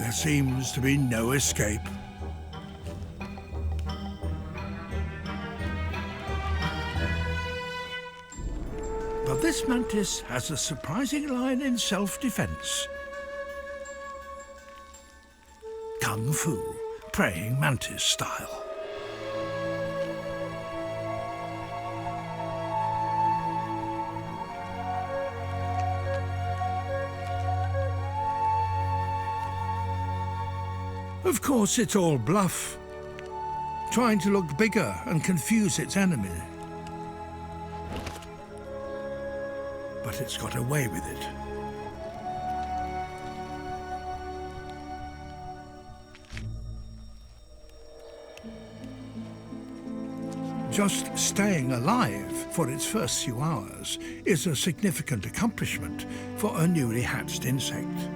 There seems to be no escape. But this mantis has a surprising line in self-defense. Kung Fu, praying mantis style. Of course, it's all bluff, trying to look bigger and confuse its enemy. But it's got away with it. Just staying alive for its first few hours is a significant accomplishment for a newly hatched insect.